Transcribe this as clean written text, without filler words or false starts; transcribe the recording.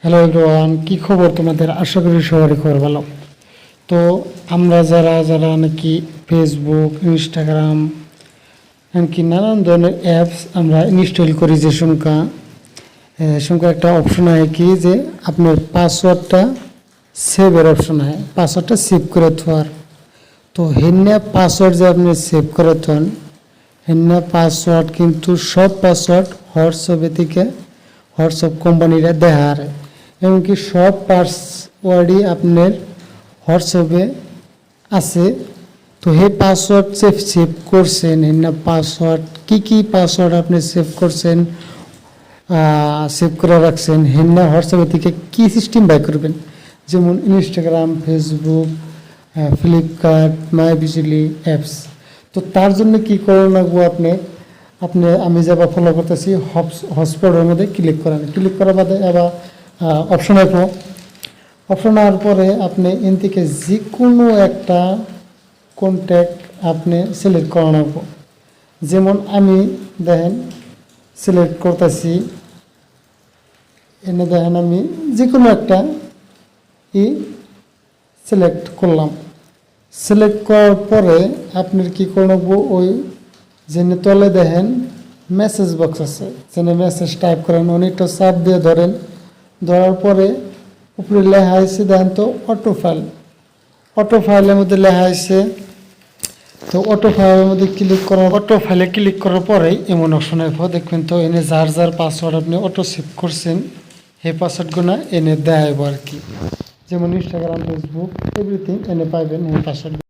Hello everyone, কি খবর তোমাদের? আশা করি সবারই খবর ভালো। তো আমরা যারা যারা নাকি ফেসবুক, ইনস্টাগ্রাম এমনকি নানান ধরনের অ্যাপস আমরা ইনস্টল করি, যে সংখ্যা একটা অপশন হয় কি, যে আপনার পাসওয়ার্ডটা সেভের অপশন হয়, পাসওয়ার্ডটা সেভ করে থার। তো হেন্না পাসওয়ার্ড যে আপনি সেভ করে থান, হেন্না পাসওয়ার্ড কিন্তু সব পাসওয়ার্ড হোয়াটসঅ্যাপে থেকে হোয়াটসঅ্যাপ কোম্পানিরা দেখার, এমনকি সব পাসওয়ার্ডই আপনার হোয়াটসঅ্যাপে আছে। তো হে পাসওয়ার্ড সেভ করছেন, হেন্না পাসওয়ার্ড কি পাসওয়ার্ড আপনি সেভ করছেন, সেভ করে রাখছেন, হেন্না হোয়াটসঅ্যাপে থেকে কি সিস্টেম বাই করবেন, যেমন ইনস্টাগ্রাম, ফেসবুক, ফ্লিপকার্ট, মাই বিজলি অ্যাপস। তো তার জন্য কি করে লাগবো আপনি আমি যাবা ফলো করতেছি, হটস্পটের মধ্যে ক্লিক করার বাদে আবার অপশন আসবো। অপশন আসার পরে আপনি এন থেকে যে কোনো একটা কন্ট্যাক্ট আপনি সিলেক্ট করা লাগবো। যেমন আমি দেখেন সিলেক্ট করতেছি, এনে দেখেন আমি যে কোনো একটা সিলেক্ট করলাম। সিলেক্ট করার পরে আপনার কী করে নেবো, ওই যেনে তলে দেখেন মেসেজ বক্স আছে, যেনে মেসেজ টাইপ করেন, অনেকটা চাপ দিয়ে ধরেন, ধরার পরে উপরে লেখা আছে দেখেন তো অটো ফাইলের মধ্যে লেখা আছে। তো অটো ফাইলের মধ্যে অটো ফাইলে ক্লিক করার পরেই এমন অপশন আসবো, দেখবেন তো এনে যার পাসওয়ার্ড আপনি অটো সেভ করছেন সেই পাসওয়ার্ডগুলো এনে দেখাইব আর কি। যেমন ইনস্টাগ্রাম, ফেসবুক এভরিথিং এনে পাইবেন এই পাসওয়ার্ড।